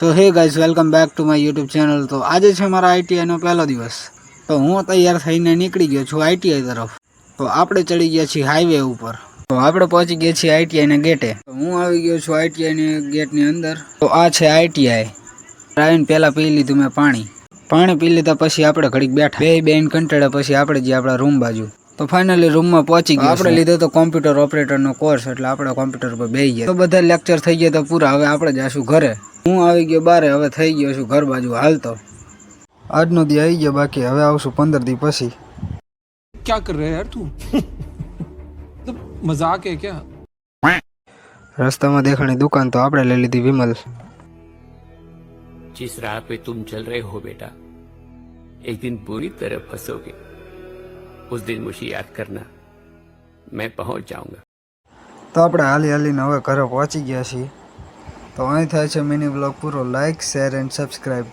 તો hey guys welcome back to my YouTube channel. તો આજે છે મારા આઈટીઆઈનો પહેલો દિવસ। તો હું તૈયાર થઈને નીકળી ગયો છું આઈટીઆઈ તરફ। તો આપણે ચડી ગયા છીએ હાઈવે ઉપર। તો આપણે પહોંચી ગયા છીએ આઈટીઆઈના ગેટે। તો હું આવી ગયો છું આઈટીઆઈની ગેટની અંદર। તો આ છે આઈટીઆઈ। આવીને પહેલાં પી લીધું મેં પાણી પી લીધા પછી આપણે ઘડીક બેઠા બેન કંટાળ્યા પછી આપણે જે આપણા રૂમ બાજુ। તો ફાઇનલી રૂમમાં પહોંચી ગયા। આપણે લીધો તો કોમ્પ્યુટર ઓપરેટરનો કોર્સ, એટલે આપણે કોમ્પ્યુટર પર બેસી ગયા। તો બધા લેક્ચર થઈ ગયા તો પૂરા, હવે આપણે જઈશું ઘરે। હું આવી ગયો બારે, હવે થઈ ગયો છું ઘર બાજુ હાલતો। આજનો દી આવી ગયો, બાકી હવે આવશું 15 દી પછી। क्या कर रहे हैं यार तू? मतलब मजाक है क्या? રસ્તામાં દેખાણી દુકાન, તો આપણે લઈ લીધી વિમલ। जिस राह पे तुम चल रहे हो बेटा, एक दिन पूरी तरह फंसोगे। उस दिन मुझे याद करना, मैं पहुंच जाऊंगा। તો આપણે હાલીને હવે ઘરે પહોંચી ગયા છીએ। તો અહીં થાય છે મિની બ્લોગ પૂરો। Like, share and subscribe.